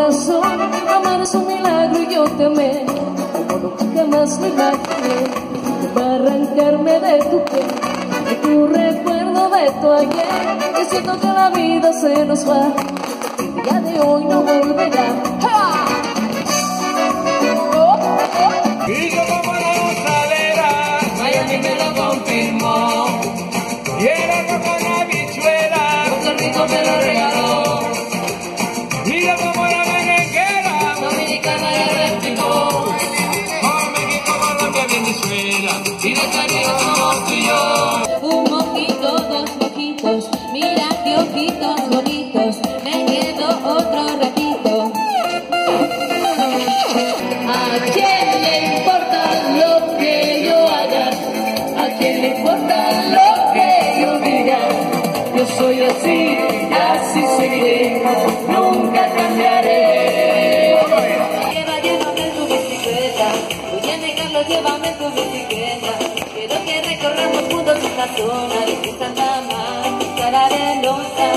corazón, amar es un milagro y yo te amé como nunca más lo imaginé. Para arrancarme de tu piel, de tu recuerdo de tu ayer, y siento que la vida se nos va, el día de hoy no volverá. ¡Ja! Y yo como la gozadera, Miami me lo confirmó, y era roja la habichuela, Puerto Rico me lo regaló, y yo como la merenguera, Dominicana ya replicó, por México, Colombia, Venezuela, y de Caribe somos tú y yo. un mojito, dos mojitos, mira qué ojitos bonitos, me quedo otro ratito. ¿A quién le importa lo que yo haga? ¿A quién le importa lo que yo diga? Yo soy así, así seguiré, nunca cambiaré. Llévame en tu bicicleta, voy a negarlo, llévame en tu bicicleta. Quiero que recorramos juntos esta zona de Santa Marta, cara de Losa.